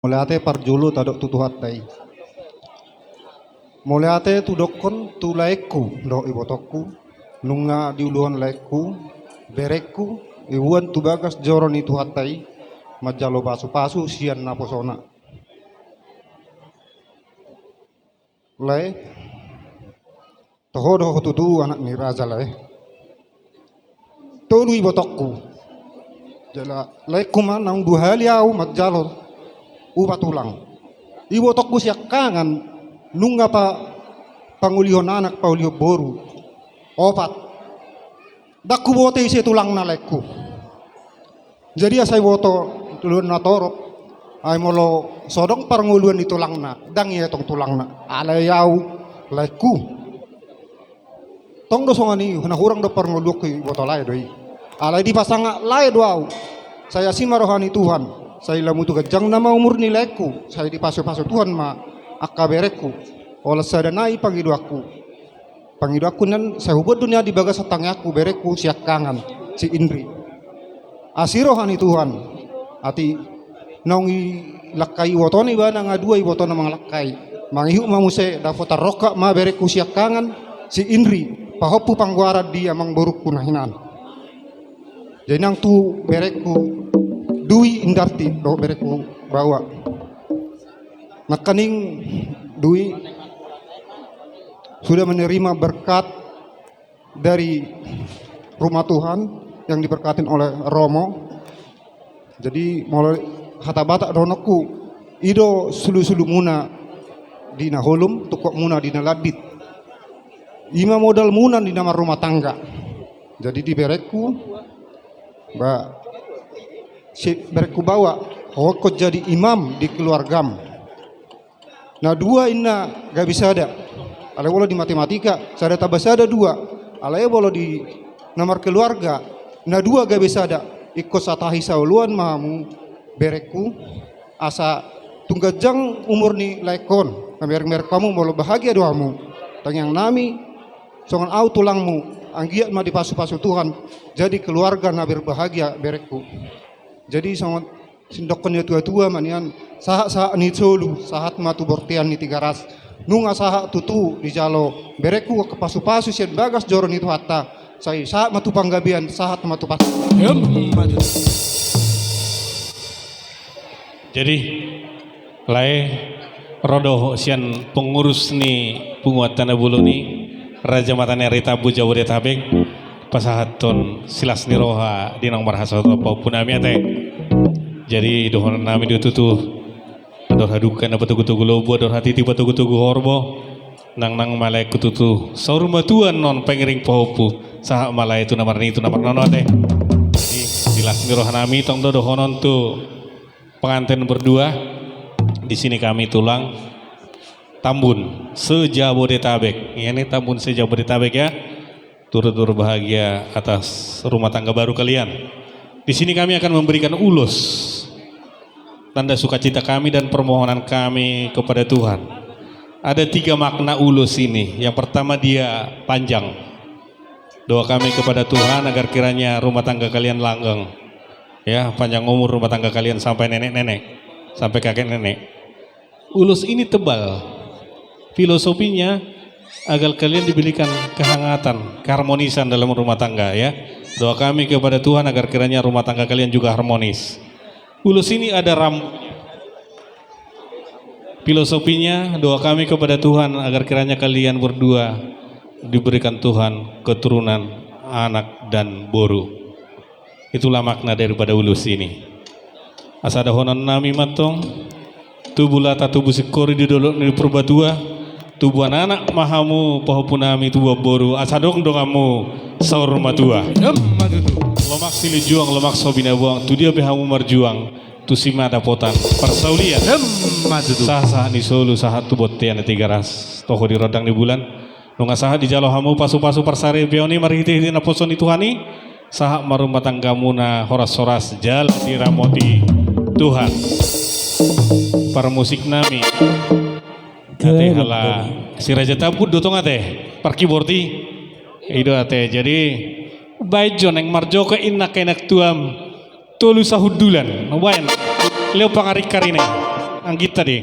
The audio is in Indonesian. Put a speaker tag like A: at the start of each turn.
A: Mulai ate parjulu tadok tutuhat tai. Mulai ate tu dokon tu laiku do ibotokku. Nunga diuluhan laiku berekku iwan tu bagas joron itu hatai majalo basu pasu sian naposona. Lai toho doh tutu anak ni raja lai. Tolu ibotokku. Jala laiku manang buhali au majalo upa tulang. Ibotokku siak kangan nunga pa pangulihon anak paulio boru opat dakku bote isi tulang na lekku jadi asai boto tulun na torop ay molo sodong paranguluan di tulang na dang iya tong tulang na alayau lekku tong do songani huna hurang do paranguluk ki boto lai doi alay di pasanga lai doau saya si marohani Tuhan saya lamu tu gajang nama umur ni lekku saya di pasu-pasu Tuhan ma akabereku olah sadanai pangidu aku nan saya hubut dunia di bagas setangyaku bereku siak kangen si Indri asirohani Tuhan ati nongi lakai wotoni bana ngadua ibotona mang lakai mangihu mamuse dafota roka ma bereku siak kangen si Indri pahopu pangguara dia mang borukku nahinan jadi nang tu bereku dui indarti do bereku bawa nakaning Dwi sudah menerima berkat dari rumah Tuhan yang diberkatin oleh Romo. Jadi mulai hata batak donoku ido sulu-sulu muna dina holum tukok muna dina ladit. Ima modal muna di nama rumah tangga. Jadi di bereku si bereku bawa hokot jadi imam di keluargam. Nah dua inna gak bisa ada. Alay bolo di matematika, sada tabasada dua. Alay bolo di nomor keluarga. Nah dua gak bisa ada. Ikut satahi sauluan mahamu bereku asa tunggajang umur ni laikon. Merek kamu bolo bahagia doamu. Tangyang nami songan au tulangmu anggiat ma dipasu-pasu Tuhan. Jadi keluarga na berbahagia bereku. Jadi songan sindokon ya tua-tua manian sahak ni solu sahat matu bortian ni tiga ras nunga sahak tutu di jalo bereku ke pasu-pasu sian bagas joron itu hatta saya sahat matu panggabian sahat matu pas
B: jadi lae rodoh sian pengurus ni punguat tanah bulu ni Raja Matane Ritabu Jabodetabek pasahaton silas niroha di nomor hasoto punami ate jadi dohon nami ditutu ador hadukan apa tugu-tugu lobo ador hati tiba tugu-tugu horbo nang malai kututu saurma tuan non pengering pohopu sahak malai itu nomor nono teh jadi silas miroh nami tong dohonon tu pengantin berdua di sini kami tulang Tambun sejabodetabek ini Tambun sejabodetabek ya turut-turut bahagia atas rumah tangga baru kalian. Di sini kami akan memberikan ulos tanda sukacita kami dan permohonan kami kepada Tuhan. Ada 3 makna ulos ini. Yang pertama dia panjang. Doa kami kepada Tuhan agar kiranya rumah tangga kalian langgeng. Ya, panjang umur rumah tangga kalian sampai nenek-nenek, sampai kakek nenek. Ulos ini tebal. Filosofinya agar kalian diberikan kehangatan, keharmonisan dalam rumah tangga ya. Doa kami kepada Tuhan agar kiranya rumah tangga kalian juga harmonis. Ulus ini ada filosofinya doa kami kepada Tuhan agar kiranya kalian berdua diberikan Tuhan keturunan anak dan boru. Itulah makna daripada ulus ini. Asada honon nami matong tubulata tubuh sikori di dolok ni perbatua tubuh anak mahamu pahopunami tubuh boru asadong dongamu saur matua lomak sili juang lomak sobina buang tu dia behamu marjuang tu sima dapotan persaulian sah ni solu sahat tu botian tiga ras toko di rodang di bulan nunga sahat di jalo hamu pasu-pasu persari beoni marhiti na poson Tuhani sahat marumah tanggamu na horas-horas jalan di ramoti Tuhan para musik nami ate hala si Raja Tabud dotong ate parki borti ido ate jadi baik joneng marjo ke inak tuam tolu sahudulan wayan leo pangarik karine anggit tadi